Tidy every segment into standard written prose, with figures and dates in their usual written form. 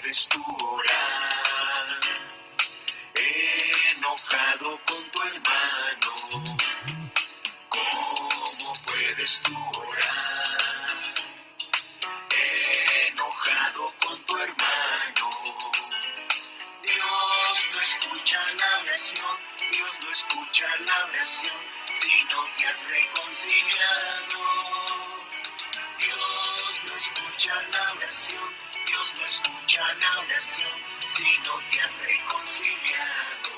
puedes tú orar enojado con tu hermano? ¿Cómo puedes tú orar enojado con tu hermano? Dios no escucha la oración, Dios no escucha la oración si no te has reconciliado. Dios no escucha la oración, Dios no escucha la oración si no te has reconciliado.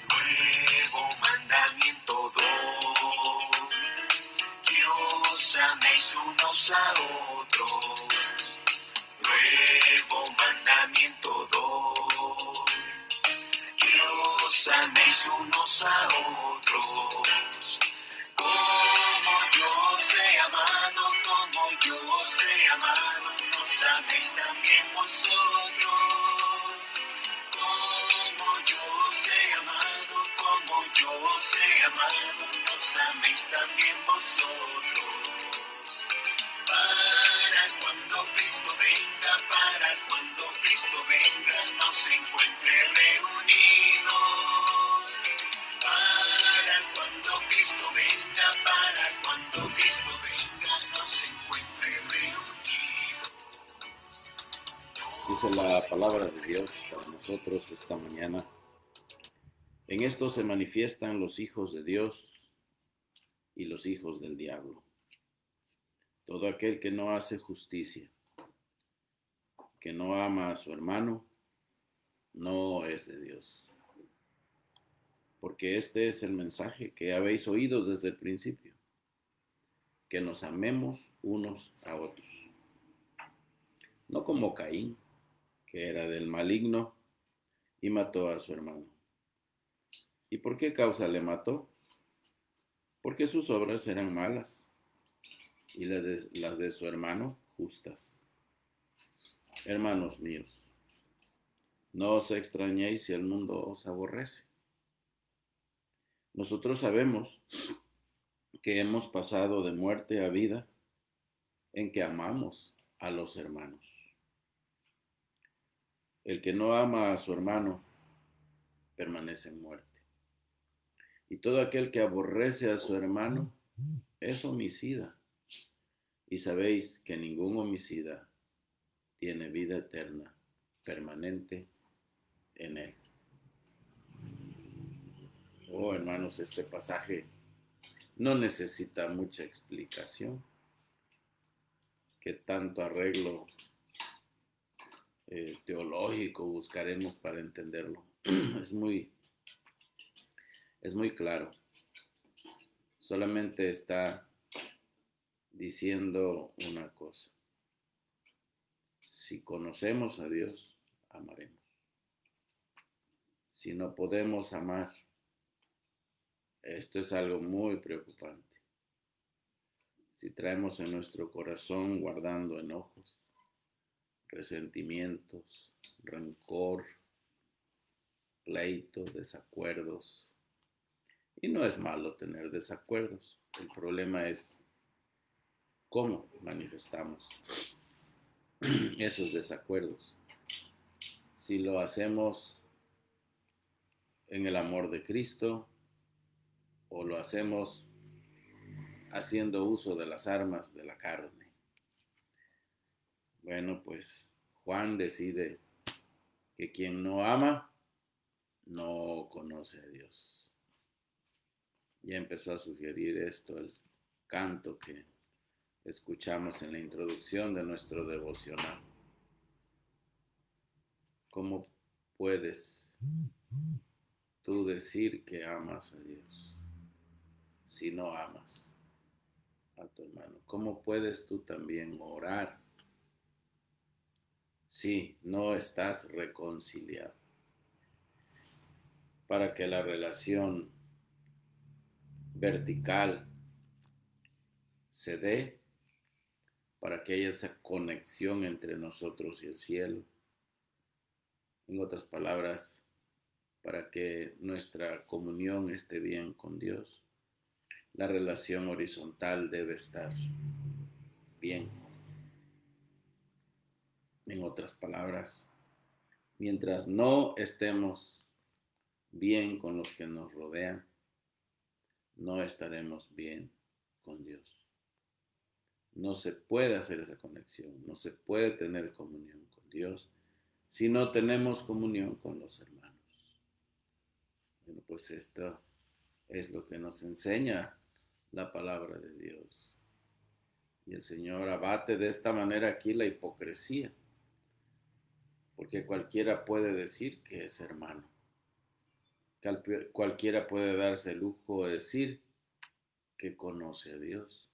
Nuevo mandamiento doy, que os améis unos a otros. Nuevo mandamiento doy, que os améis unos a otros. Como yo os he amado, como yo os he amado, nos améis también vosotros. Como yo os he amado, como yo os he amado, nos améis también vosotros. Para cuando Cristo venga, nos encuentre reunidos. Para cuando Cristo venga, nos encuentre reunidos. Dice la palabra de Dios para nosotros esta mañana. En esto se manifiestan los hijos de Dios y los hijos del diablo. Todo aquel que no hace justicia, que no ama a su hermano, no es de Dios. Porque este es el mensaje que habéis oído desde el principio, que nos amemos unos a otros. No como Caín, que era del maligno y mató a su hermano. ¿Y por qué causa le mató? Porque sus obras eran malas y las de su hermano justas. Hermanos míos, no os extrañéis si el mundo os aborrece. Nosotros sabemos que hemos pasado de muerte a vida en que amamos a los hermanos. El que no ama a su hermano permanece en muerte. Y todo aquel que aborrece a su hermano es homicida. Y sabéis que ningún homicida tiene vida eterna permanente en él. Oh, hermanos, este pasaje no necesita mucha explicación. ¿Qué tanto arreglo teológico buscaremos para entenderlo? Es muy claro. Solamente está diciendo una cosa. Si conocemos a Dios, amaremos. Si no podemos amar, esto es algo muy preocupante. Si traemos en nuestro corazón guardando enojos, resentimientos, rencor, pleitos, desacuerdos. Y no es malo tener desacuerdos. El problema es cómo manifestamos esos desacuerdos. Si lo hacemos en el amor de Cristo o lo hacemos haciendo uso de las armas de la carne. Bueno, pues Juan decide que quien no ama no conoce a Dios. Ya empezó a sugerir esto el canto que escuchamos en la introducción de nuestro devocional. ¿Cómo puedes tú decir que amas a Dios si no amas a tu hermano? ¿Cómo puedes tú también orar si no estás reconciliado? Para que la relación vertical se dé, para que haya esa conexión entre nosotros y el cielo. En otras palabras, para que nuestra comunión esté bien con Dios. La relación horizontal debe estar bien. En otras palabras, mientras no estemos bien con los que nos rodean, no estaremos bien con Dios. No se puede hacer esa conexión, no se puede tener comunión con Dios si no tenemos comunión con los hermanos. Bueno, pues esto es lo que nos enseña la palabra de Dios. Y el Señor abate de esta manera aquí la hipocresía, porque cualquiera puede decir que es hermano. Cualquiera puede darse el lujo de decir que conoce a Dios.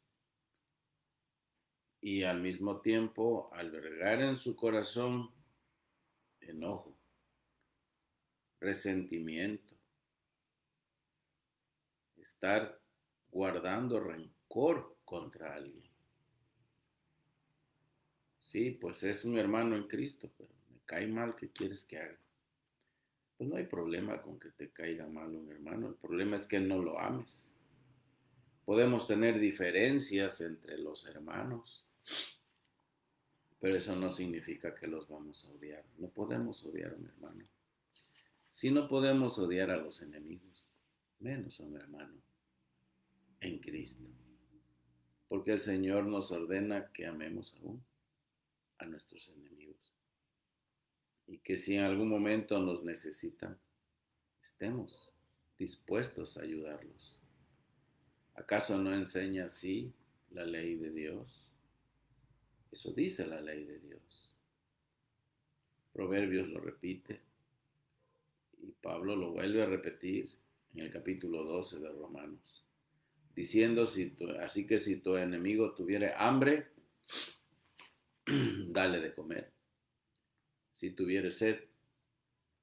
Y al mismo tiempo albergar en su corazón enojo, resentimiento, estar guardando rencor contra alguien. Sí, pues es un hermano en Cristo, pero me cae mal, ¿qué quieres que haga? Pues no hay problema con que te caiga mal un hermano, el problema es que no lo ames. Podemos tener diferencias entre los hermanos, pero eso no significa que los vamos a odiar. No podemos odiar a un hermano. Si no podemos odiar a los enemigos, menos a un hermano en Cristo. Porque el Señor nos ordena que amemos aún a nuestros enemigos. Y que si en algún momento nos necesitan, estemos dispuestos a ayudarlos. ¿Acaso no enseña así la ley de Dios? Eso dice la ley de Dios. Proverbios lo repite y Pablo lo vuelve a repetir en el capítulo 12 de Romanos, diciendo, así que si tu enemigo tuviere hambre, dale de comer. Si tuviere sed,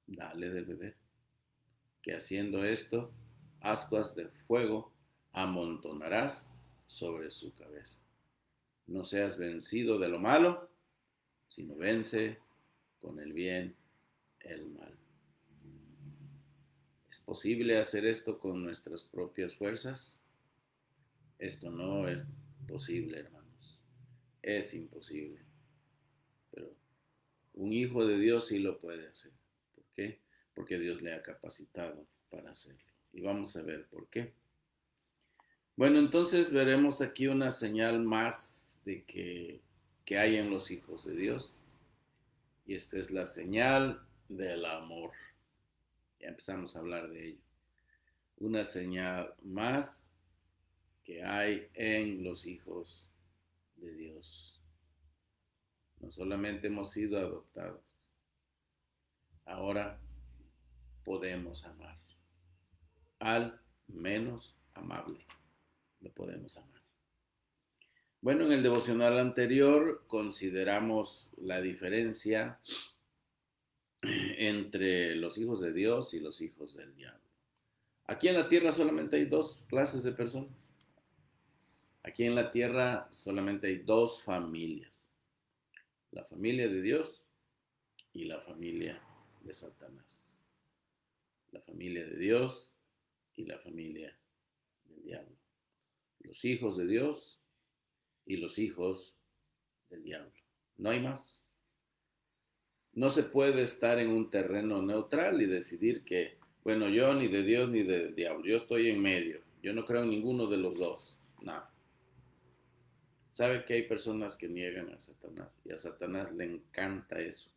dale de beber. Que haciendo esto, ascuas de fuego amontonarás sobre su cabeza. No seas vencido de lo malo, sino vence con el bien el mal. ¿Es posible hacer esto con nuestras propias fuerzas? Esto no es posible, hermanos. Es imposible. Pero un hijo de Dios sí lo puede hacer. ¿Por qué? Porque Dios le ha capacitado para hacerlo. Y vamos a ver por qué. Bueno, entonces veremos aquí una señal más de que hay en los hijos de Dios. Y esta es la señal del amor. Ya empezamos a hablar de ello. Una señal más que hay en los hijos de Dios. No solamente hemos sido adoptados, ahora podemos amar. Al menos amable, lo podemos amar. Bueno, en el devocional anterior consideramos la diferencia entre los hijos de Dios y los hijos del diablo. Aquí en la tierra solamente hay dos clases de personas. Aquí en la tierra solamente hay dos familias. La familia de Dios y la familia de Satanás. La familia de Dios y la familia del diablo. Los hijos de Dios y los hijos del diablo. No hay más. No se puede estar en un terreno neutral y decidir que, bueno, yo ni de Dios ni del diablo, yo estoy en medio. Yo no creo en ninguno de los dos. No. ¿Sabe que hay personas que niegan a Satanás? Y a Satanás le encanta eso.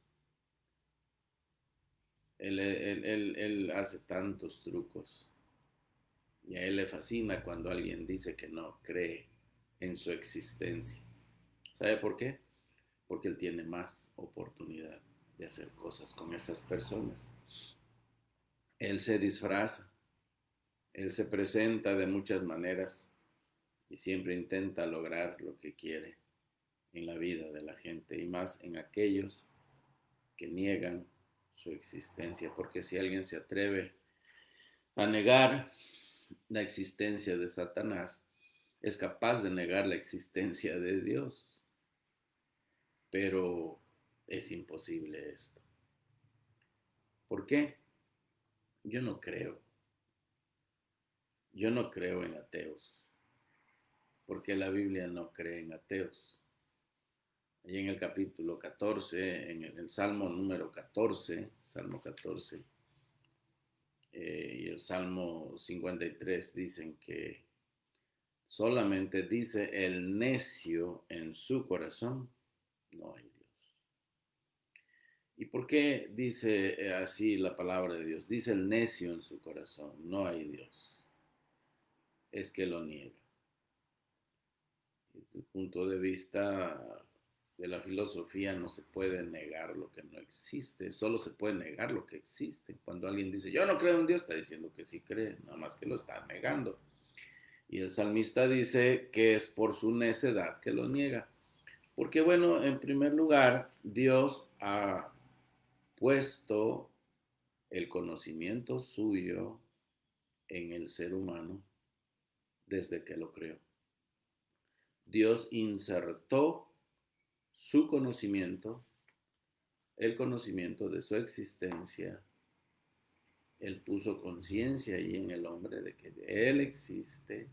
Él hace tantos trucos. Y a él le fascina cuando alguien dice que no cree en su existencia. ¿Sabe por qué? Porque él tiene más oportunidad de hacer cosas con esas personas. Él se disfraza, él se presenta de muchas maneras y siempre intenta lograr lo que quiere en la vida de la gente y más en aquellos que niegan su existencia, porque si alguien se atreve a negar la existencia de Satanás, es capaz de negar la existencia de Dios. Pero es imposible esto. ¿Por qué? Yo no creo. Yo no creo en ateos, porque la Biblia no cree en ateos. Allí en el capítulo 14, en el Salmo número 14, Salmo 14, y el Salmo 53 dicen que solamente dice el necio en su corazón, no hay Dios. ¿Y por qué dice así la palabra de Dios? Dice el necio en su corazón, no hay Dios. Es que lo niega. Desde el punto de vista de la filosofía no se puede negar lo que no existe, solo se puede negar lo que existe. Cuando alguien dice, yo no creo en Dios, está diciendo que sí cree, nada más que lo está negando. Y el salmista dice que es por su necedad que lo niega. Porque bueno, en primer lugar, Dios ha puesto el conocimiento suyo en el ser humano desde que lo creó. Dios insertó su conocimiento, el conocimiento de su existencia. Él puso conciencia ahí en el hombre de que Él existe.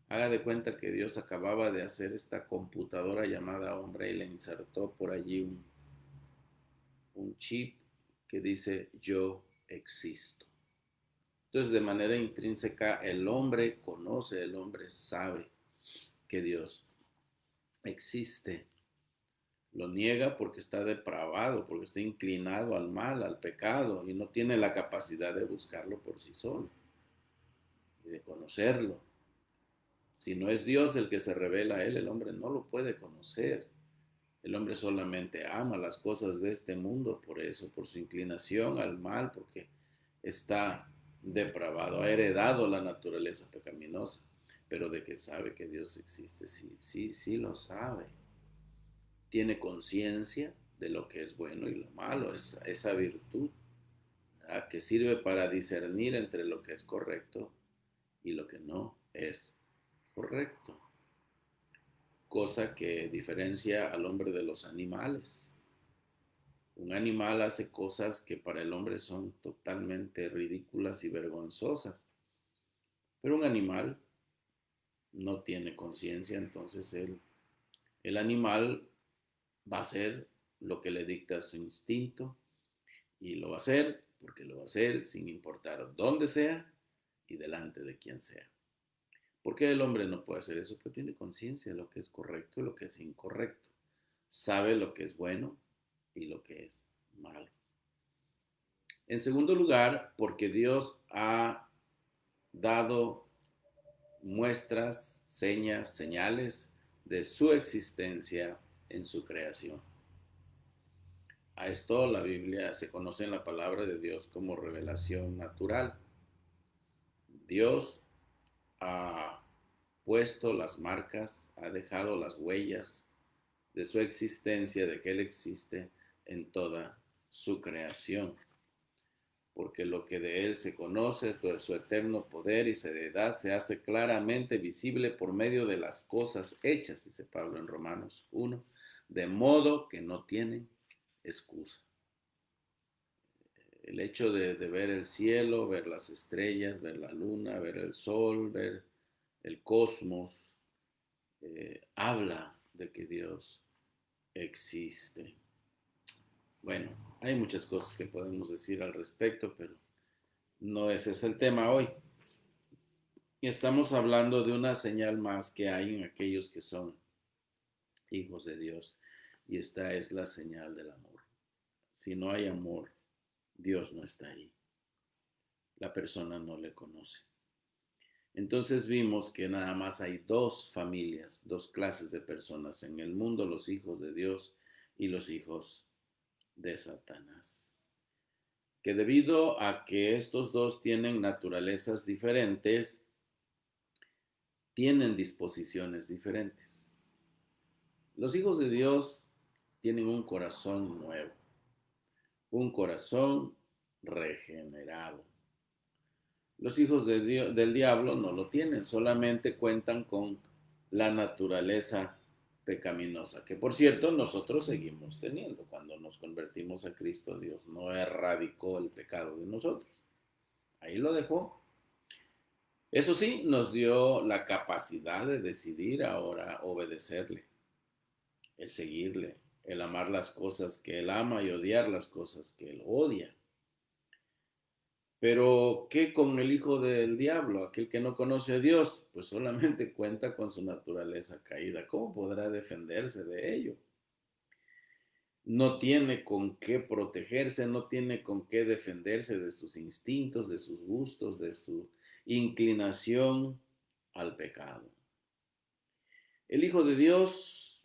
Haga de cuenta que Dios acababa de hacer esta computadora llamada hombre y le insertó por allí un chip que dice yo existo. Entonces, de manera intrínseca, el hombre conoce, el hombre sabe que Dios existe. Lo niega porque está depravado, porque está inclinado al mal, al pecado, y no tiene la capacidad de buscarlo por sí solo y de conocerlo. Si no es Dios el que se revela a él, el hombre no lo puede conocer. El hombre solamente ama las cosas de este mundo por eso, por su inclinación al mal, porque está depravado, ha heredado la naturaleza pecaminosa, pero de que sabe que Dios existe, sí lo sabe. Tiene conciencia de lo que es bueno y lo malo, esa virtud, ¿verdad?, que sirve para discernir entre lo que es correcto y lo que no es correcto, cosa que diferencia al hombre de los animales. Un animal hace cosas que para el hombre son totalmente ridículas y vergonzosas, pero un animal no tiene conciencia, entonces el animal va a hacer lo que le dicta su instinto y lo va a hacer porque lo va a hacer sin importar dónde sea y delante de quién sea. ¿Por qué el hombre no puede hacer eso? Porque tiene conciencia de lo que es correcto y lo que es incorrecto. Sabe lo que es bueno y lo que es malo. En segundo lugar, porque Dios ha dado muestras, señas, señales de su existencia en su creación. A esto la Biblia se conoce en la palabra de Dios como revelación natural. Dios ha puesto las marcas, ha dejado las huellas de su existencia, de que Él existe en toda su creación. Porque lo que de Él se conoce, todo su eterno poder y seriedad, se hace claramente visible por medio de las cosas hechas, dice Pablo en Romanos 1, de modo que no tienen excusa. El hecho de ver el cielo, ver las estrellas, ver la luna, ver el sol, ver el cosmos, habla de que Dios existe. Bueno, hay muchas cosas que podemos decir al respecto, pero no ese es el tema hoy. Y estamos hablando de una señal más que hay en aquellos que son hijos de Dios. Y esta es la señal del amor. Si no hay amor, Dios no está ahí. La persona no le conoce. Entonces vimos que nada más hay dos familias, dos clases de personas en el mundo, los hijos de Dios y los hijos de Satanás. Que debido a que estos dos tienen naturalezas diferentes, tienen disposiciones diferentes. Los hijos de Dios tienen un corazón nuevo, un corazón regenerado. Los hijos del diablo no lo tienen, solamente cuentan con la naturaleza pecaminosa, que por cierto nosotros seguimos teniendo. Cuando nos convertimos a Cristo, Dios no erradicó el pecado de nosotros. Ahí lo dejó. Eso sí, nos dio la capacidad de decidir ahora obedecerle, el seguirle, el amar las cosas que él ama y odiar las cosas que él odia. Pero, ¿qué con el hijo del diablo, aquel que no conoce a Dios? Pues solamente cuenta con su naturaleza caída. ¿Cómo podrá defenderse de ello? No tiene con qué protegerse, no tiene con qué defenderse de sus instintos, de sus gustos, de su inclinación al pecado. El Hijo de Dios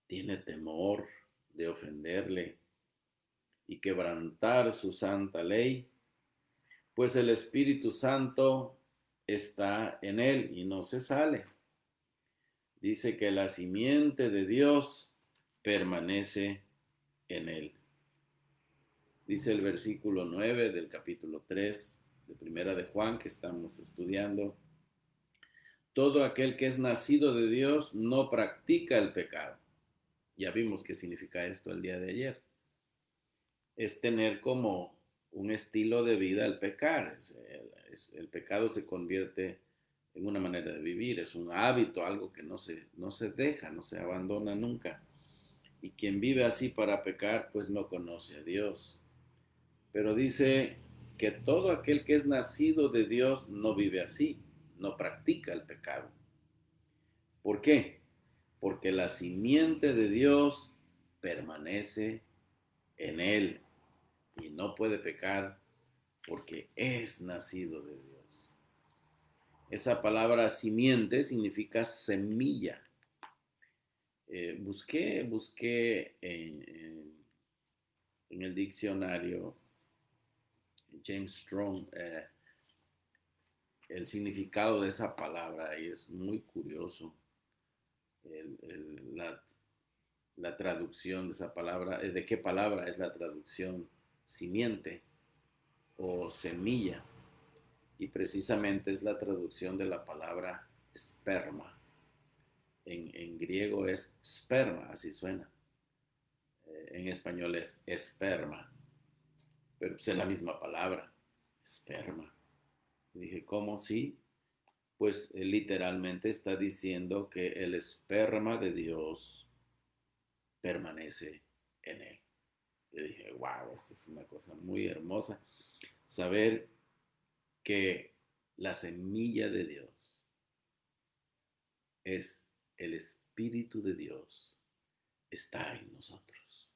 tiene temor de ofenderle y quebrantar su santa ley, pues el Espíritu Santo está en él y no se sale. Dice que la simiente de Dios permanece en él. Dice el versículo 9 del capítulo 3 de Primera de Juan que estamos estudiando. Todo aquel que es nacido de Dios no practica el pecado. Ya vimos qué significa esto el día de ayer. Es tener como un estilo de vida el pecar. El pecado se convierte en una manera de vivir, es un hábito, algo que no se deja, no se abandona nunca. Y quien vive así para pecar, pues no conoce a Dios. Pero dice que todo aquel que es nacido de Dios no vive así, no practica el pecado. ¿Por qué? Porque la simiente de Dios permanece en él y no puede pecar porque es nacido de Dios. Esa palabra simiente significa semilla. Busqué en el diccionario James Strong el significado de esa palabra y es muy curioso la traducción de esa palabra, de qué palabra es la traducción simiente o semilla, y precisamente es la traducción de la palabra esperma. En griego es sperma, así suena. En español es esperma, pero pues es la misma palabra, esperma. Y dije, ¿cómo? Sí, pues literalmente está diciendo que el esperma de Dios permanece en él. Yo dije, wow, esta es una cosa muy hermosa. Saber que la semilla de Dios es el Espíritu de Dios, está en nosotros.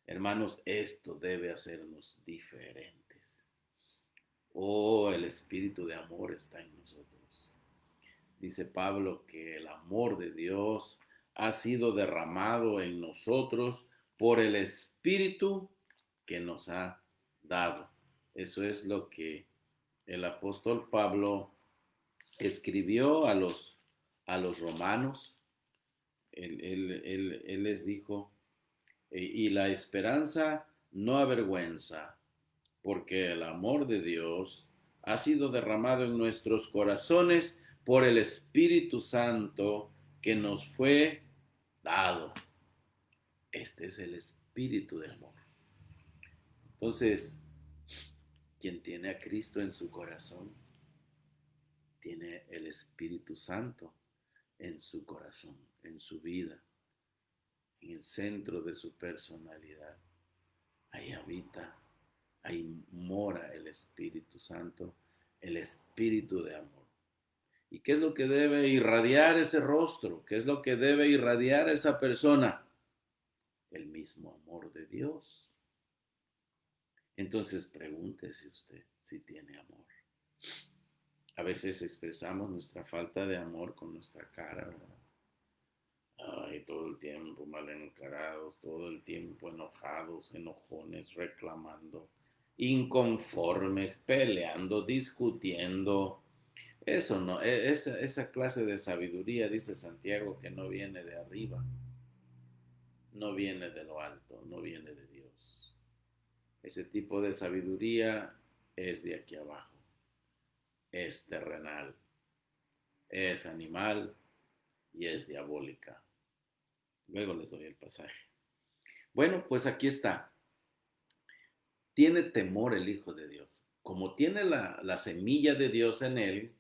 Hermanos, esto debe hacernos diferentes. Oh, el Espíritu de amor está en nosotros. Dice Pablo que el amor de Dios ha sido derramado en nosotros por el Espíritu que nos ha dado. Eso es lo que el apóstol Pablo escribió a los romanos. Él les dijo, y la esperanza no avergüenza, porque el amor de Dios ha sido derramado en nuestros corazones por el Espíritu Santo que nos fue dado. Este es el Espíritu de amor. Entonces, quien tiene a Cristo en su corazón, tiene el Espíritu Santo en su corazón, en su vida, en el centro de su personalidad. Ahí habita, ahí mora el Espíritu Santo, el Espíritu de amor. ¿Y qué es lo que debe irradiar ese rostro? ¿Qué es lo que debe irradiar esa persona? El mismo amor de Dios. Entonces pregúntese usted si tiene amor. A veces expresamos nuestra falta de amor con nuestra cara, ¿verdad? Ay, todo el tiempo mal encarados, todo el tiempo enojados, enojones, reclamando, inconformes, peleando, discutiendo. Eso no, esa clase de sabiduría, dice Santiago, que no viene de arriba, no viene de lo alto, no viene de Dios. Ese tipo de sabiduría es de aquí abajo, es terrenal, es animal y es diabólica. Luego les doy el pasaje. Bueno, pues aquí está. Tiene temor el Hijo de Dios. como tiene la semilla de Dios en él,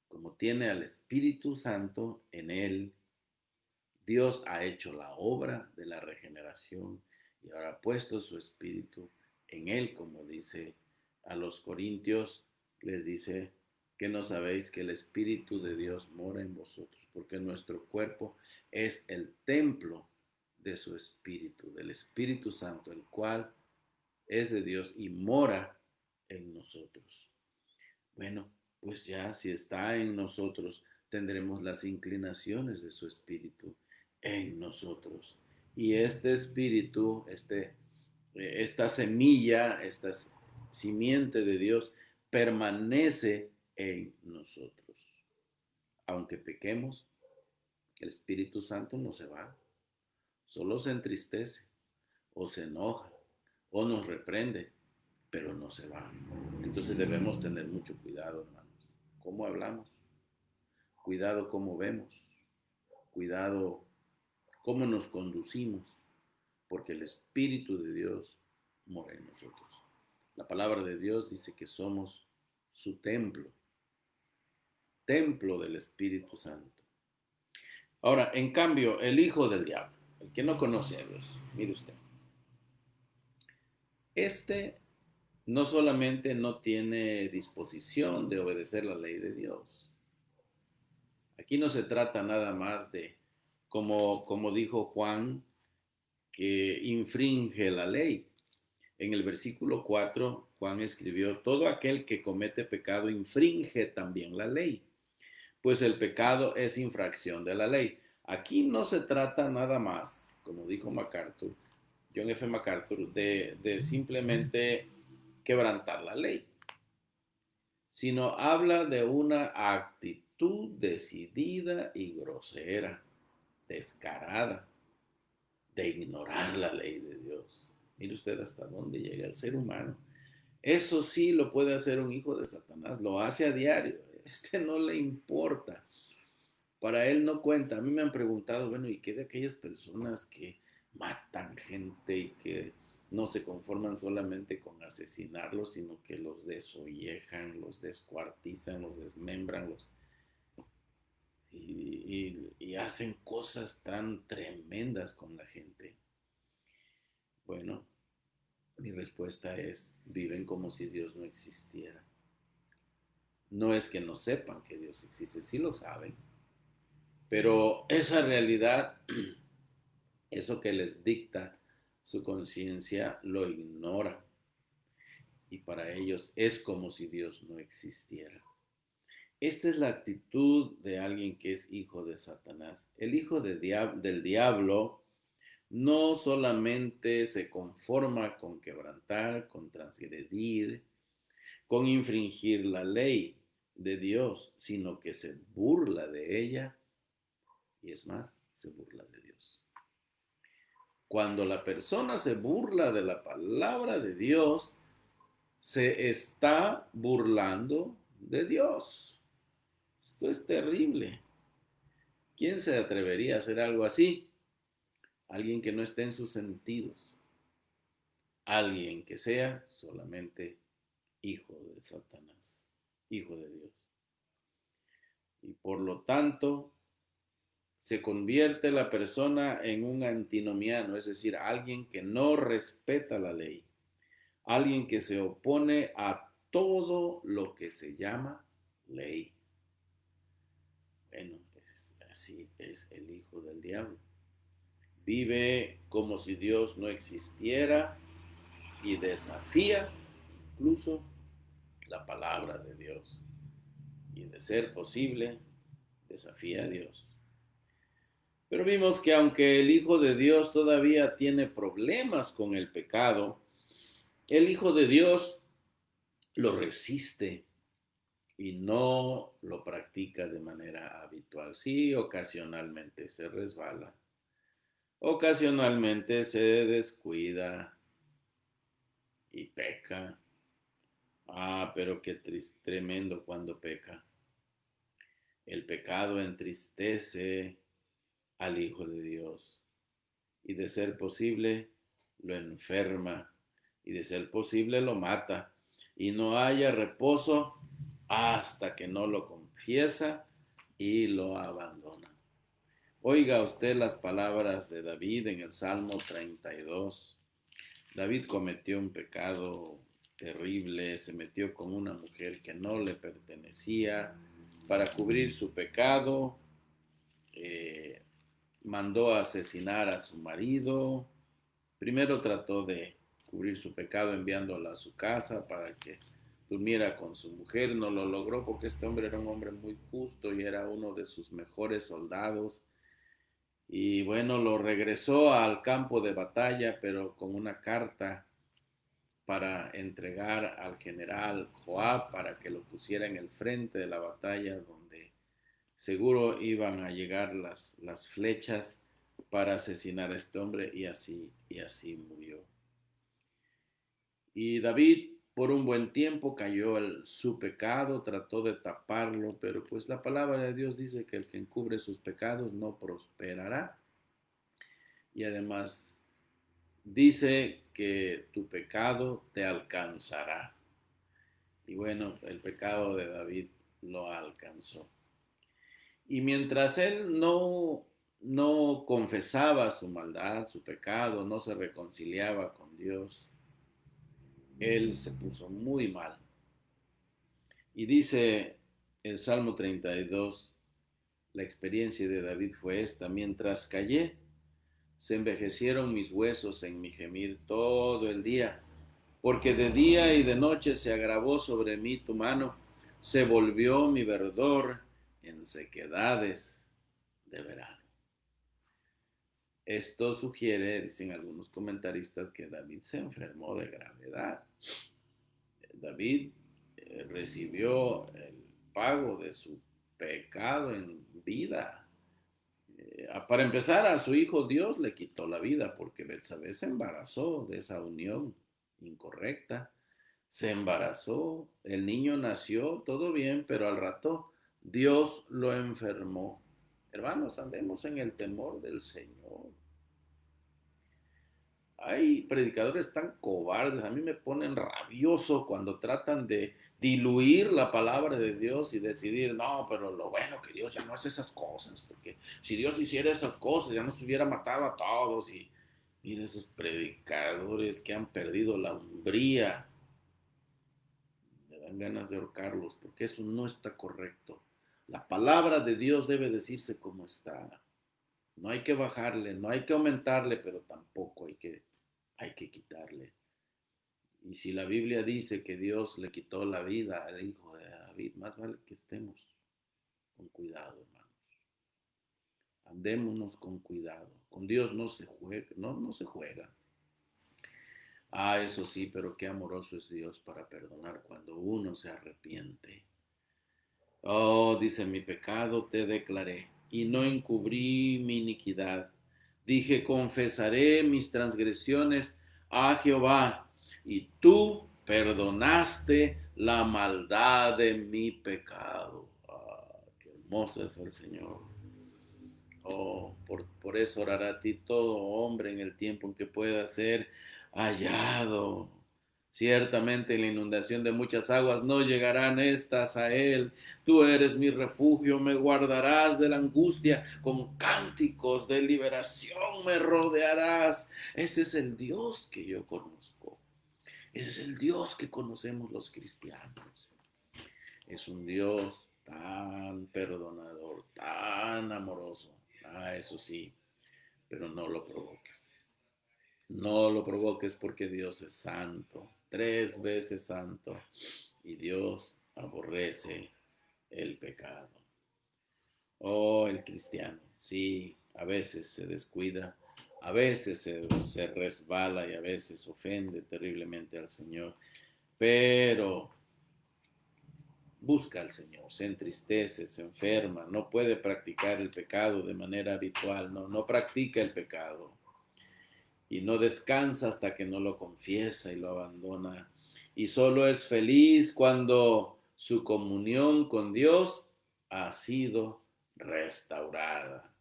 como tiene al Espíritu Santo en él, Dios ha hecho la obra de la regeneración y ahora ha puesto su Espíritu en él, como dice a los Corintios, les dice que no sabéis que el Espíritu de Dios mora en vosotros, porque nuestro cuerpo es el templo de su Espíritu, del Espíritu Santo, el cual es de Dios y mora en nosotros. Bueno, pues ya si está en nosotros, tendremos las inclinaciones de su espíritu en nosotros. Y este espíritu, esta semilla, esta simiente de Dios, permanece en nosotros. Aunque pequemos, el Espíritu Santo no se va, solo se entristece o se enoja o nos reprende, pero no se va. Entonces debemos tener mucho cuidado, hermanos. ¿Cómo hablamos? Cuidado cómo vemos. Cuidado cómo nos conducimos, porque el Espíritu de Dios mora en nosotros. La palabra de Dios dice que somos su templo, templo del Espíritu Santo. Ahora, en cambio, el hijo del diablo, el que no conoce a Dios, mire usted, este no solamente no tiene disposición de obedecer la ley de Dios. Aquí no se trata nada más de, como dijo Juan, que infringe la ley. En el versículo 4, Juan escribió, todo aquel que comete pecado infringe también la ley, pues el pecado es infracción de la ley. Aquí no se trata nada más, como dijo MacArthur, John F. MacArthur, de simplemente quebrantar la ley, sino habla de una actitud decidida y grosera, descarada, de ignorar la ley de Dios. Mire usted hasta dónde llega el ser humano. Eso sí lo puede hacer un hijo de Satanás, lo hace a diario. No le importa. Para él no cuenta. A mí me han preguntado, bueno, ¿y qué de aquellas personas que matan gente y que no se conforman solamente con asesinarlos, sino que los desollejan, los descuartizan, los desmembran, y hacen cosas tan tremendas con la gente? Bueno, mi respuesta es, viven como si Dios no existiera. No es que no sepan que Dios existe, sí lo saben, pero esa realidad, eso que les dicta su conciencia, lo ignora. Y para ellos es como si Dios no existiera. Esta es la actitud de alguien que es hijo de Satanás. El hijo del diablo no solamente se conforma con quebrantar, con transgredir, con infringir la ley de Dios, sino que se burla de ella y es más, se burla de Dios. Cuando la persona se burla de la palabra de Dios, se está burlando de Dios. Esto es terrible. ¿Quién se atrevería a hacer algo así? Alguien que no esté en sus sentidos. Alguien que sea solamente hijo de Satanás, hijo de Dios. Y por lo tanto, se convierte la persona en un antinomiano, es decir, alguien que no respeta la ley, alguien que se opone a todo lo que se llama ley. Bueno, así es el hijo del diablo. Vive como si Dios no existiera y desafía incluso la palabra de Dios. Y de ser posible, desafía a Dios. Pero vimos que aunque el Hijo de Dios todavía tiene problemas con el pecado, el Hijo de Dios lo resiste y no lo practica de manera habitual. Sí, ocasionalmente se resbala, ocasionalmente se descuida y peca. Pero qué tremendo cuando peca. El pecado entristece al Hijo de Dios y de ser posible lo enferma y de ser posible lo mata. y no haya reposo hasta que no lo confiesa y lo abandona. Oiga usted las palabras de David en el Salmo 32. David cometió un pecado terrible, se metió con una mujer que no le pertenecía. Para cubrir su pecado, mandó a asesinar a su marido. Primero trató de cubrir su pecado enviándola a su casa para que durmiera con su mujer. No lo logró porque este hombre era un hombre muy justo y era uno de sus mejores soldados. Y bueno, lo regresó al campo de batalla, pero con una carta para entregar al general Joab para que lo pusiera en el frente de la batalla donde seguro iban a llegar las flechas para asesinar a este hombre y así murió. Y David por un buen tiempo cayó en su pecado, trató de taparlo, pero pues la palabra de Dios dice que el que encubre sus pecados no prosperará. Y además dice que tu pecado te alcanzará. Y bueno, el pecado de David lo alcanzó. Y mientras él no confesaba su maldad, su pecado, no se reconciliaba con Dios, él se puso muy mal. Y dice el Salmo 32, la experiencia de David fue esta: mientras callé, se envejecieron mis huesos en mi gemir todo el día, porque de día y de noche se agravó sobre mí tu mano, se volvió mi verdor en sequedades de verano. Esto sugiere, dicen algunos comentaristas, que David se enfermó de gravedad. David recibió el pago de su pecado en vida. Para empezar, a su hijo Dios le quitó la vida porque Betsabé se embarazó de esa unión incorrecta. Se embarazó, el niño nació, todo bien, pero al rato Dios lo enfermó. Hermanos, andemos en el temor del Señor. Hay predicadores tan cobardes, a mí me ponen rabioso cuando tratan de diluir la palabra de Dios y decidir, no, pero lo bueno que Dios ya no hace esas cosas, porque si Dios hiciera esas cosas ya nos hubiera matado a todos. Y miren esos predicadores que han perdido la hombría, me dan ganas de ahorcarlos, porque eso no está correcto. La palabra de Dios debe decirse como está. No hay que bajarle, no hay que aumentarle, pero tampoco hay que quitarle. Y si la Biblia dice que Dios le quitó la vida al hijo de David, más vale que estemos con cuidado, hermanos. Andémonos con cuidado. Con Dios no se juega, no se juega. Eso sí, pero qué amoroso es Dios para perdonar cuando uno se arrepiente. Oh, dice, mi pecado te declaré y no encubrí mi iniquidad. Dije, confesaré mis transgresiones a Jehová, y tú perdonaste la maldad de mi pecado. Qué hermoso es el Señor. Oh, por eso orará a ti todo hombre en el tiempo en que pueda ser hallado. Ciertamente en la inundación de muchas aguas no llegarán estas a él. Tú eres mi refugio, me guardarás de la angustia, con cánticos de liberación me rodearás. Ese es el Dios que yo conozco. Ese es el Dios que conocemos los cristianos. Es un Dios tan perdonador, tan amoroso. Eso sí, pero no lo provoques. No lo provoques porque Dios es santo, 3 veces santo, y Dios aborrece el pecado. Oh, el cristiano, sí, a veces se descuida, a veces se resbala y a veces ofende terriblemente al Señor, pero busca al Señor, se entristece, se enferma, no puede practicar el pecado de manera habitual, no practica el pecado. Y no descansa hasta que no lo confiesa y lo abandona. Y solo es feliz cuando su comunión con Dios ha sido restaurada.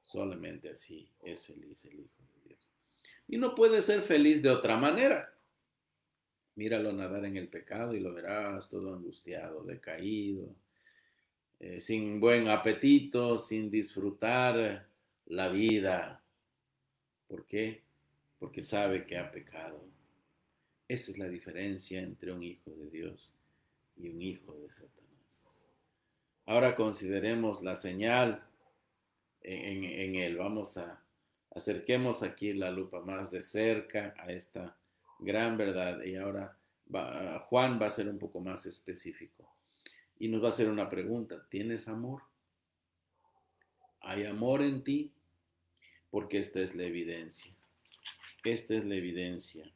Solamente así es feliz el Hijo de Dios. Y no puede ser feliz de otra manera. Míralo nadar en el pecado y lo verás todo angustiado, decaído, sin buen apetito, sin disfrutar la vida. ¿Por qué? Porque sabe que ha pecado. Esa es la diferencia entre un hijo de Dios y un hijo de Satanás. Ahora consideremos la señal en él. Vamos a acerquemos aquí la lupa más de cerca a esta gran verdad. Y ahora Juan va a ser un poco más específico y nos va a hacer una pregunta. ¿Tienes amor? ¿Hay amor en ti? Porque esta es la evidencia. Esta es la evidencia.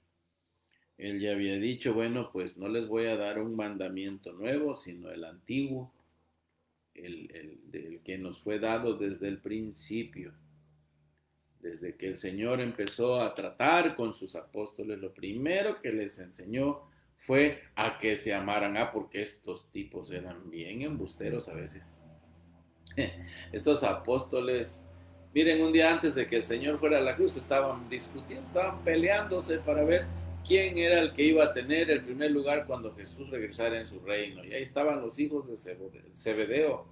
Él ya había dicho, bueno, pues no les voy a dar un mandamiento nuevo, sino el antiguo, el que nos fue dado desde el principio. Desde que el Señor empezó a tratar con sus apóstoles, lo primero que les enseñó fue a que se amaran. Porque estos tipos eran bien embusteros a veces. Estos apóstoles, miren, un día antes de que el Señor fuera a la cruz, estaban discutiendo, estaban peleándose para ver quién era el que iba a tener el primer lugar cuando Jesús regresara en su reino. Y ahí estaban los hijos de Zebedeo.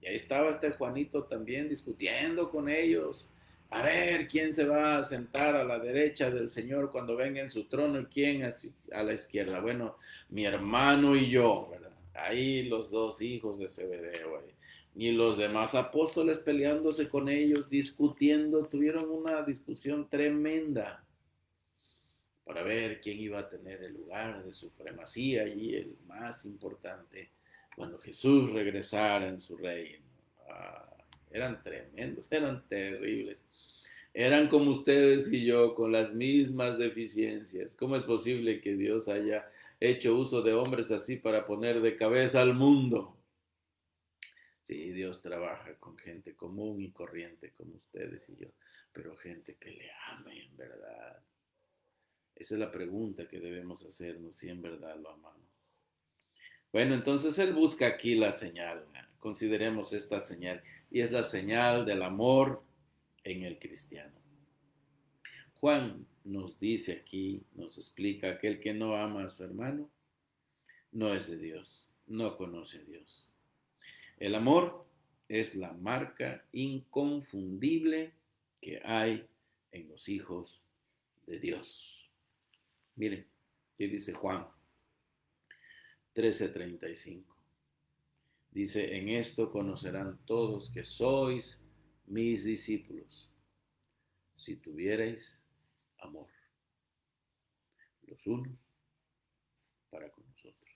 Y ahí estaba este Juanito también discutiendo con ellos. A ver quién se va a sentar a la derecha del Señor cuando venga en su trono y quién a la izquierda. Bueno, mi hermano y yo, ¿verdad? Ahí los dos hijos de Zebedeo. Y los demás apóstoles peleándose con ellos, discutiendo, tuvieron una discusión tremenda para ver quién iba a tener el lugar de supremacía y el más importante cuando Jesús regresara en su reino. Ah, eran tremendos, eran terribles. Eran como ustedes y yo, con las mismas deficiencias. ¿Cómo es posible que Dios haya hecho uso de hombres así para poner de cabeza al mundo? Sí, Dios trabaja con gente común y corriente como ustedes y yo, pero gente que le ame en verdad. Esa es la pregunta que debemos hacernos, si en verdad lo amamos. Bueno, entonces él busca aquí la señal. Consideremos esta señal. Y es la señal del amor en el cristiano. Juan nos dice aquí, nos explica que el que no ama a su hermano no es de Dios, no conoce a Dios. El amor es la marca inconfundible que hay en los hijos de Dios. Miren, ¿qué dice Juan 13:35? Dice, en esto conocerán todos que sois mis discípulos, si tuvierais amor los unos para con los otros.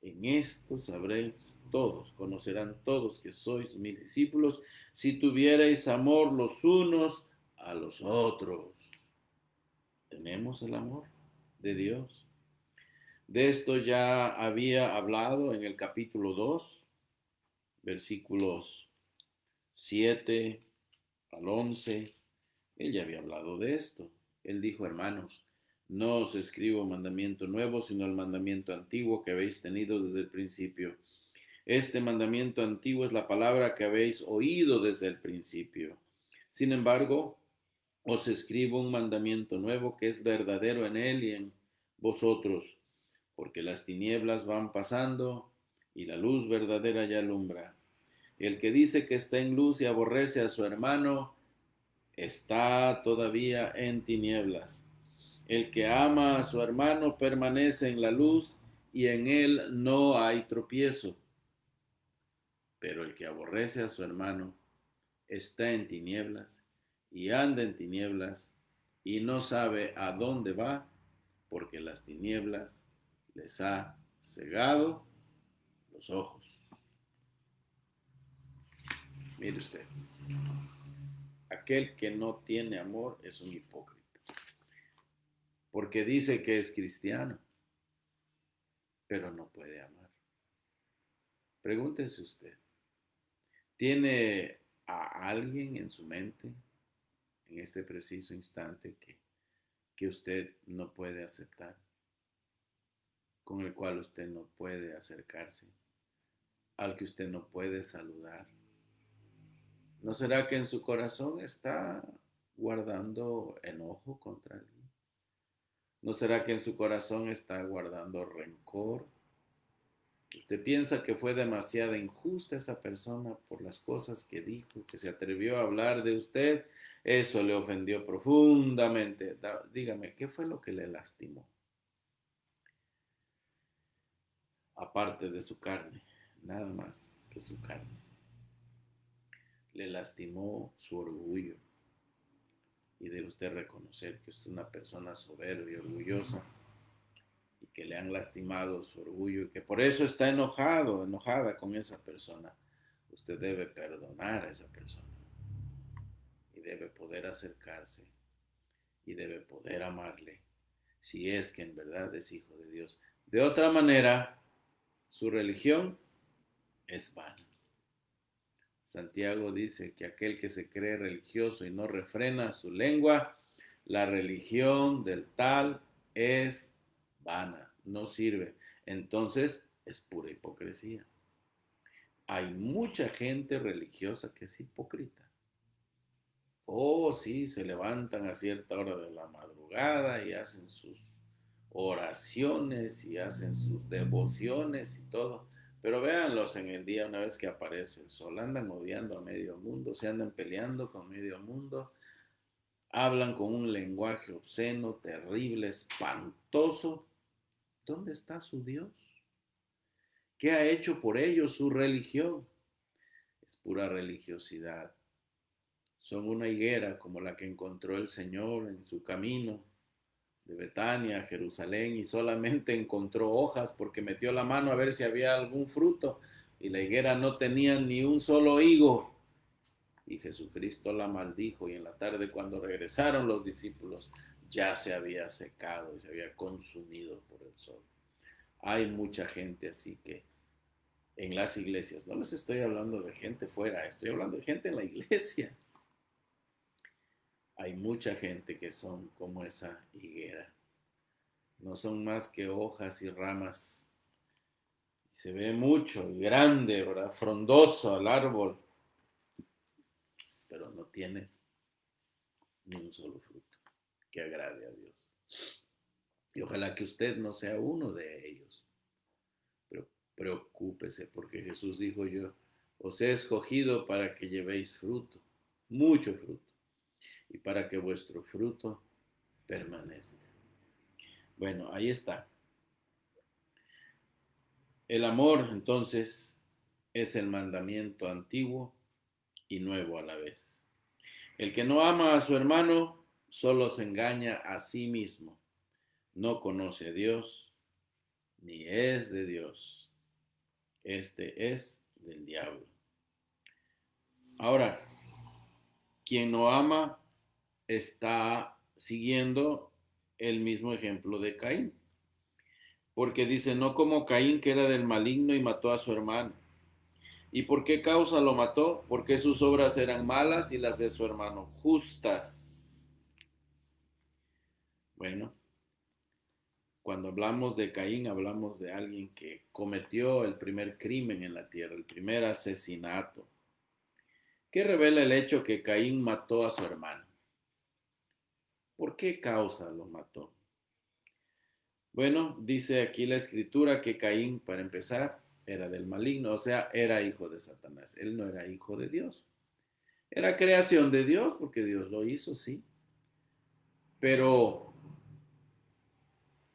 En esto sabréis todos, conocerán todos que sois mis discípulos, si tuvierais amor los unos a los otros. ¿Tenemos el amor de Dios? De esto ya había hablado en el capítulo 2, versículos 7 al 11. Él ya había hablado de esto. Él dijo, hermanos, no os escribo mandamiento nuevo, sino el mandamiento antiguo que habéis tenido desde el principio. Este mandamiento antiguo es la palabra que habéis oído desde el principio. Sin embargo, os escribo un mandamiento nuevo que es verdadero en él y en vosotros, porque las tinieblas van pasando y la luz verdadera ya alumbra. El que dice que está en luz y aborrece a su hermano, está todavía en tinieblas. El que ama a su hermano permanece en la luz y en él no hay tropiezo. Pero el que aborrece a su hermano está en tinieblas y anda en tinieblas y no sabe a dónde va porque las tinieblas les ha cegado los ojos. Mire usted, aquel que no tiene amor es un hipócrita, porque dice que es cristiano, pero no puede amar. Pregúntese usted, ¿tiene a alguien en su mente en este preciso instante que usted no puede aceptar, con el cual usted no puede acercarse, al que usted no puede saludar? ¿No será que en su corazón está guardando enojo contra alguien? ¿No será que en su corazón está guardando rencor? ¿Usted piensa que fue demasiado injusta esa persona por las cosas que dijo, que se atrevió a hablar de usted? Eso le ofendió profundamente. Dígame, ¿qué fue lo que le lastimó? Aparte de su carne, nada más que su carne. Le lastimó su orgullo. Y debe usted reconocer que es una persona soberbia, orgullosa, y que le han lastimado su orgullo y que por eso está enojado, enojada con esa persona. Usted debe perdonar a esa persona y debe poder acercarse y debe poder amarle si es que en verdad es hijo de Dios. De otra manera, su religión es vana. Santiago dice que aquel que se cree religioso y no refrena su lengua, la religión del tal es vana, no sirve. Entonces es pura hipocresía. Hay mucha gente religiosa que es hipócrita. Oh, sí, se levantan a cierta hora de la madrugada y hacen sus oraciones y hacen sus devociones y todo. Pero véanlos en el día una vez que aparece el sol. Andan odiando a medio mundo, se andan peleando con medio mundo, hablan con un lenguaje obsceno, terrible, espantoso. ¿Dónde está su Dios? ¿Qué ha hecho por ellos su religión? Es pura religiosidad. Son una higuera como la que encontró el Señor en su camino de Betania a Jerusalén y solamente encontró hojas porque metió la mano a ver si había algún fruto y la higuera no tenía ni un solo higo. Y Jesucristo la maldijo y en la tarde cuando regresaron los discípulos ya se había secado y se había consumido por el sol. Hay mucha gente así que en las iglesias, no les estoy hablando de gente fuera, estoy hablando de gente en la iglesia. Hay mucha gente que son como esa higuera. No son más que hojas y ramas. Se ve mucho y grande, ¿verdad? Frondoso al árbol, pero no tiene ni un solo fruto que agrade a Dios. Y ojalá que usted no sea uno de ellos. Pero preocúpese porque Jesús dijo yo, os he escogido para que llevéis fruto, mucho fruto, y para que vuestro fruto permanezca. Bueno, ahí está. El amor, entonces, es el mandamiento antiguo y nuevo a la vez. El que no ama a su hermano solo se engaña a sí mismo. No conoce a Dios, ni es de Dios. Este es del diablo. Ahora, quien no ama está siguiendo el mismo ejemplo de Caín. Porque dice, no como Caín que era del maligno y mató a su hermano. ¿Y por qué causa lo mató? Porque sus obras eran malas y las de su hermano justas. Bueno, cuando hablamos de Caín, hablamos de alguien que cometió el primer crimen en la tierra, el primer asesinato. ¿Qué revela el hecho que Caín mató a su hermano? ¿Por qué causa lo mató? Bueno, dice aquí la escritura que Caín, para empezar, era del maligno, o sea, era hijo de Satanás. Él no era hijo de Dios. Era creación de Dios porque Dios lo hizo, sí. Pero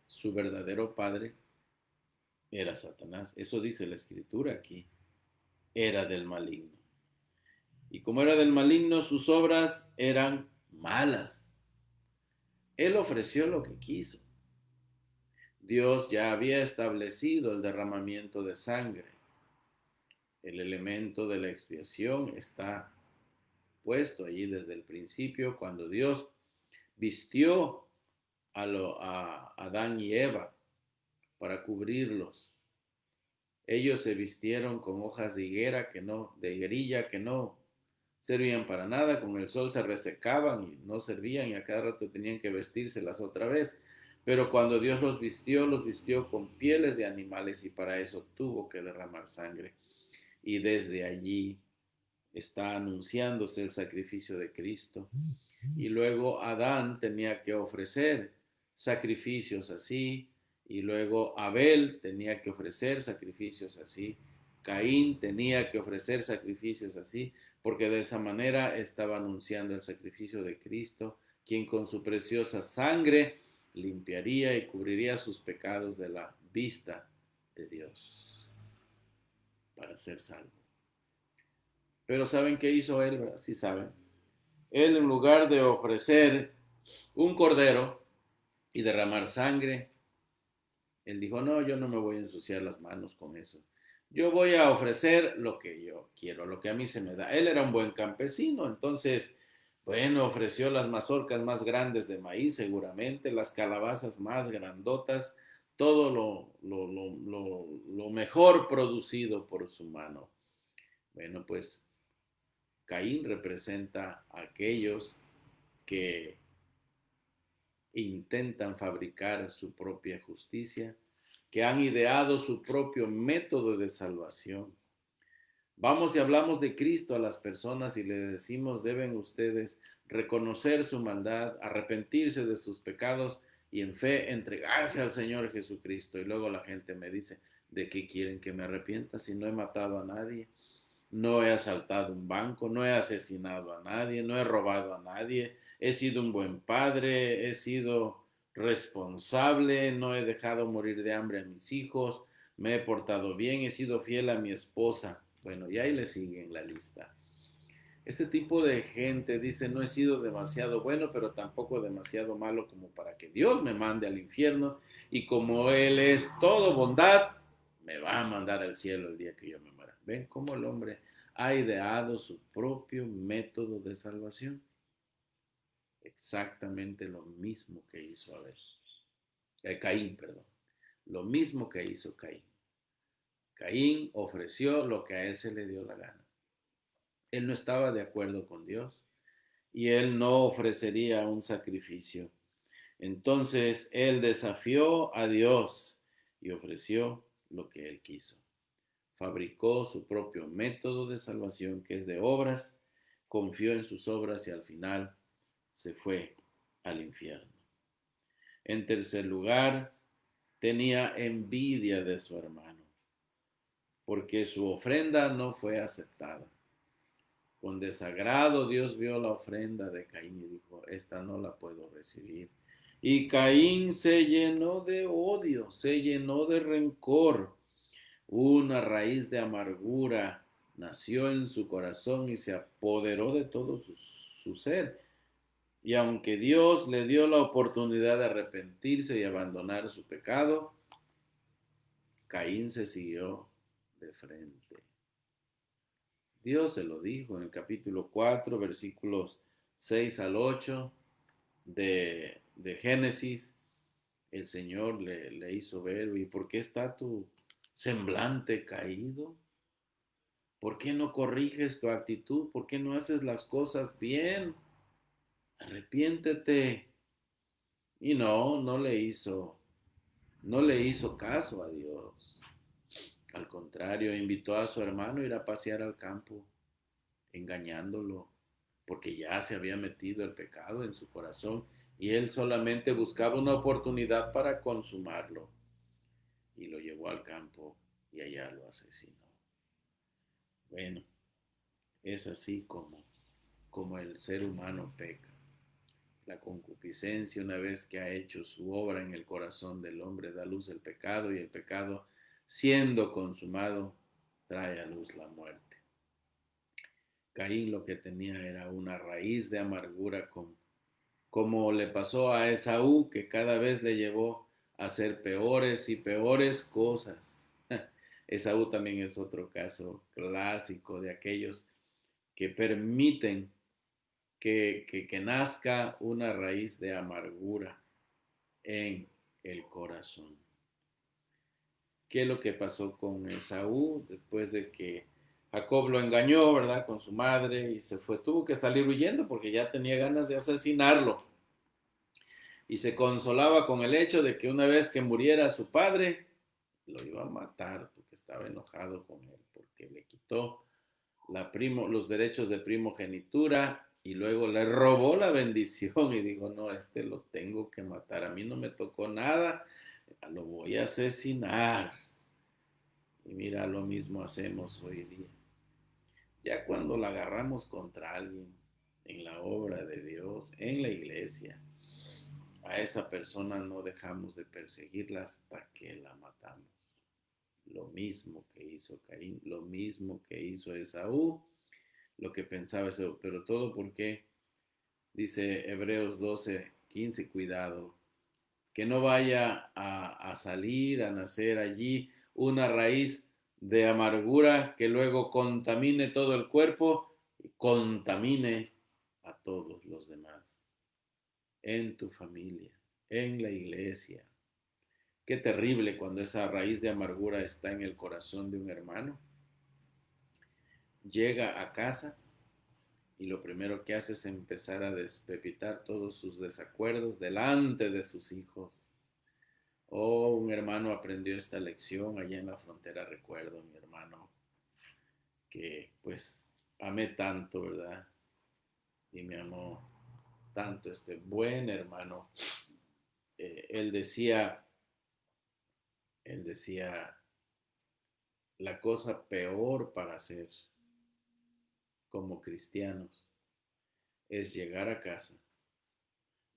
su verdadero padre era Satanás. Eso dice la escritura aquí. Era del maligno. Y como era del maligno, sus obras eran malas. Él ofreció lo que quiso. Dios ya había establecido el derramamiento de sangre. El elemento de la expiación está puesto allí desde el principio cuando Dios vistió a Adán y Eva para cubrirlos. Ellos se vistieron con hojas de higuera de higuerilla que no servían para nada, con el sol se resecaban y no servían y a cada rato tenían que vestírselas otra vez. Pero cuando Dios los vistió con pieles de animales y para eso tuvo que derramar sangre. Y desde allí está anunciándose el sacrificio de Cristo. Y luego Adán tenía que ofrecer sacrificios así, y luego Abel tenía que ofrecer sacrificios así, Caín tenía que ofrecer sacrificios así, porque de esa manera estaba anunciando el sacrificio de Cristo, quien con su preciosa sangre limpiaría y cubriría sus pecados de la vista de Dios para ser salvo. Pero ¿saben qué hizo él? Sí saben. Él, en lugar de ofrecer un cordero y derramar sangre, él dijo, no, yo no me voy a ensuciar las manos con eso. Yo voy a ofrecer lo que yo quiero, lo que a mí se me da. Él era un buen campesino, entonces, bueno, ofreció las mazorcas más grandes de maíz, seguramente, las calabazas más grandotas, todo lo mejor producido por su mano. Bueno, pues Caín representa a aquellos que intentan fabricar su propia justicia, que han ideado su propio método de salvación. Vamos y hablamos de Cristo a las personas y les decimos, deben ustedes reconocer su maldad, arrepentirse de sus pecados y en fe entregarse al Señor Jesucristo. Y luego la gente me dice, ¿de qué quieren que me arrepienta si no he matado a nadie? No he asaltado un banco, no he asesinado a nadie, no he robado a nadie, he sido un buen padre, he sido responsable, no he dejado morir de hambre a mis hijos, me he portado bien, he sido fiel a mi esposa. Bueno, y ahí le siguen la lista. Este tipo de gente dice, no he sido demasiado bueno, pero tampoco demasiado malo como para que Dios me mande al infierno. Y como Él es todo bondad, me va a mandar al cielo el día que yo me muera. ¿Ven cómo el hombre ha ideado su propio método de salvación? Exactamente lo mismo que hizo Abel. Caín, perdón. Lo mismo que hizo Caín. Caín ofreció lo que a él se le dio la gana. Él no estaba de acuerdo con Dios y él no ofrecería un sacrificio. Entonces él desafió a Dios y ofreció lo que él quiso. Fabricó su propio método de salvación, que es de obras, confió en sus obras y al final se fue al infierno. En tercer lugar, tenía envidia de su hermano, porque su ofrenda no fue aceptada. Con desagrado Dios vio la ofrenda de Caín y dijo, esta no la puedo recibir. Y Caín se llenó de odio, se llenó de rencor. Una raíz de amargura nació en su corazón y se apoderó de todo su ser. Y aunque Dios le dio la oportunidad de arrepentirse y abandonar su pecado, Caín se siguió de frente. Dios se lo dijo en el capítulo 4, versículos 6 al 8 de Génesis. El Señor le hizo ver, ¿y por qué está tu semblante caído? ¿Por qué no corriges tu actitud? ¿Por qué no haces las cosas bien? Arrepiéntete. Y no le hizo caso a Dios. Al contrario, invitó a su hermano a ir a pasear al campo, engañándolo, porque ya se había metido el pecado en su corazón y él solamente buscaba una oportunidad para consumarlo. Y lo llevó al campo y allá lo asesinó. Bueno, es así como el ser humano peca. La concupiscencia, una vez que ha hecho su obra en el corazón del hombre, da luz el pecado y el pecado, siendo consumado, trae a luz la muerte. Caín lo que tenía era una raíz de amargura como le pasó a Esaú, que cada vez le llevó a hacer peores y peores cosas. Esaú también es otro caso clásico de aquellos que permiten que nazca una raíz de amargura en el corazón. ¿Qué es lo que pasó con Esaú después de que Jacob lo engañó, ¿verdad? Con su madre y se fue, tuvo que salir huyendo porque ya tenía ganas de asesinarlo. Y se consolaba con el hecho de que una vez que muriera su padre, lo iba a matar porque estaba enojado con él, porque le quitó los derechos de primogenitura y luego le robó la bendición y dijo, no, este lo tengo que matar, a mí no me tocó nada, lo voy a asesinar. Y mira, lo mismo hacemos hoy día. Ya cuando la agarramos contra alguien en la obra de Dios, en la iglesia, a esa persona no dejamos de perseguirla hasta que la matamos. Lo mismo que hizo Caín, lo mismo que hizo Esaú, lo que pensaba Esaú, pero todo porque dice Hebreos 12:15, cuidado, que no vaya a salir, a nacer allí una raíz de amargura que luego contamine todo el cuerpo y contamine a todos los demás, en tu familia, en la iglesia. Qué terrible cuando esa raíz de amargura está en el corazón de un hermano. Llega a casa y lo primero que hace es empezar a despepitar todos sus desacuerdos delante de sus hijos. Oh, un hermano aprendió esta lección allá en la frontera, recuerdo, mi hermano, que pues amé tanto, ¿verdad? Y me amó tanto este buen hermano. Él decía, él decía, la cosa peor para hacer como cristianos es llegar a casa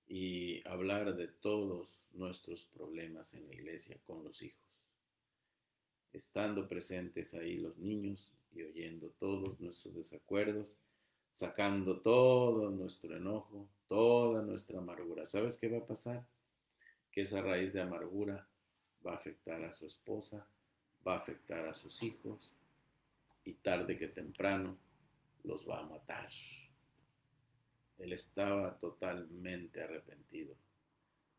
y hablar de todos nuestros problemas en la iglesia con los hijos, estando presentes ahí los niños y oyendo todos nuestros desacuerdos, sacando todo nuestro enojo, toda nuestra amargura. ¿Sabes qué va a pasar? Que esa raíz de amargura va a afectar a su esposa, va a afectar a sus hijos y tarde que temprano los va a matar. Él estaba totalmente arrepentido.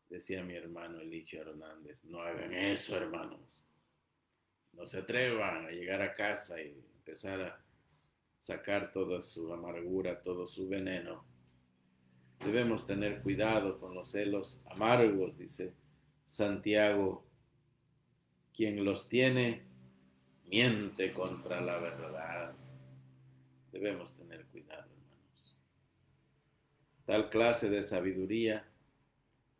Decía mi hermano Eligio Hernández, no hagan eso, hermanos. No se atrevan a llegar a casa y empezar a sacar toda su amargura, todo su veneno. Debemos tener cuidado con los celos amargos, dice Santiago. Quien los tiene, miente contra la verdad. Debemos tener cuidado, hermanos. Tal clase de sabiduría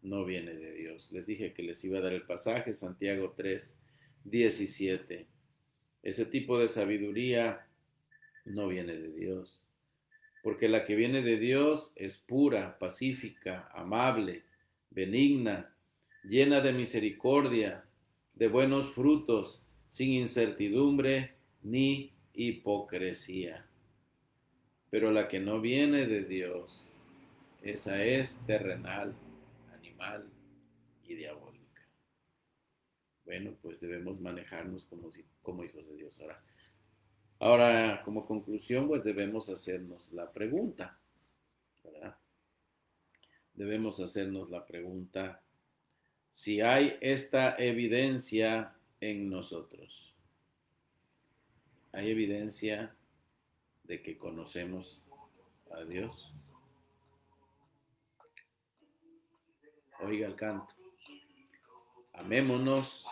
no viene de Dios. Les dije que les iba a dar el pasaje, Santiago 3:17. Ese tipo de sabiduría no viene de Dios, porque la que viene de Dios es pura, pacífica, amable, benigna, llena de misericordia, de buenos frutos, sin incertidumbre ni hipocresía. Pero la que no viene de Dios, esa es terrenal, animal y diabólica. Bueno, pues debemos manejarnos como hijos de Dios. Ahora, como conclusión, pues debemos hacernos la pregunta, ¿verdad? Debemos hacernos la pregunta si hay esta evidencia en nosotros. ¿Hay evidencia de que conocemos a Dios? Oiga el canto. Amémonos,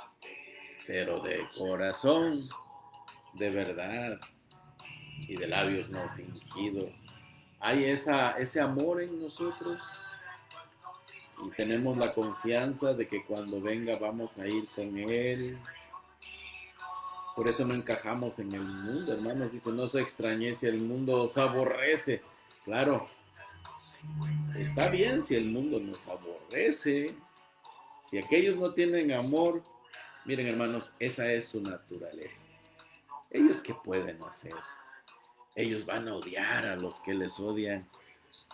pero de corazón, de verdad y de labios no fingidos. Hay ese amor en nosotros y tenemos la confianza de que cuando venga vamos a ir con Él. Por eso no encajamos en el mundo, hermanos. Dice, no se extrañe si el mundo os aborrece. Claro, está bien si el mundo nos aborrece. Si aquellos no tienen amor, miren, hermanos, esa es su naturaleza. ¿Ellos qué pueden hacer? Ellos van a odiar a los que les odian.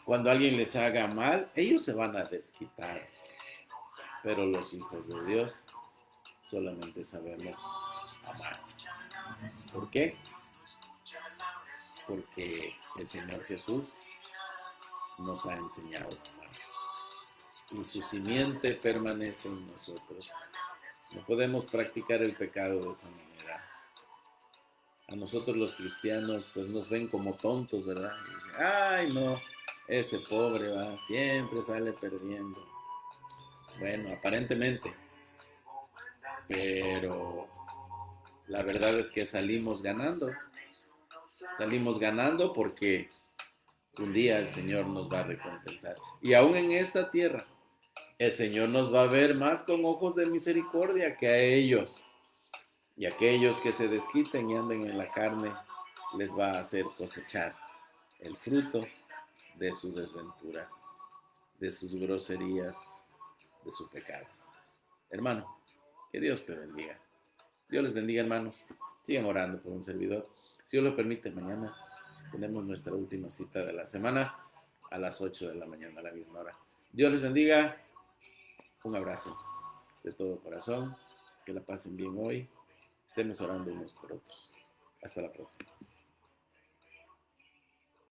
Cuando alguien les haga mal, ellos se van a desquitar. Pero los hijos de Dios solamente sabemos amar. ¿Por qué? Porque el Señor Jesús nos ha enseñado a amar. Y su simiente permanece en nosotros. No podemos practicar el pecado de esa manera. A nosotros los cristianos pues nos ven como tontos, ¿verdad? Y dicen, ay no, ese pobre va, siempre sale perdiendo. Bueno, aparentemente. Pero la verdad es que salimos ganando. Salimos ganando porque Un día el Señor nos va a recompensar. Y aún en esta tierra, el Señor nos va a ver más con ojos de misericordia que a ellos. Y aquellos que se desquiten y anden en la carne, les va a hacer cosechar el fruto de su desventura, de sus groserías, de su pecado. Hermano, que Dios te bendiga. Dios les bendiga, hermanos. Sigan orando por un servidor. Si Dios lo permite, mañana tenemos nuestra última cita de la semana a las 8 de la mañana, a la misma hora. Dios les bendiga. Un abrazo de todo corazón. Que la pasen bien hoy. Estemos orando unos por otros. Hasta la próxima.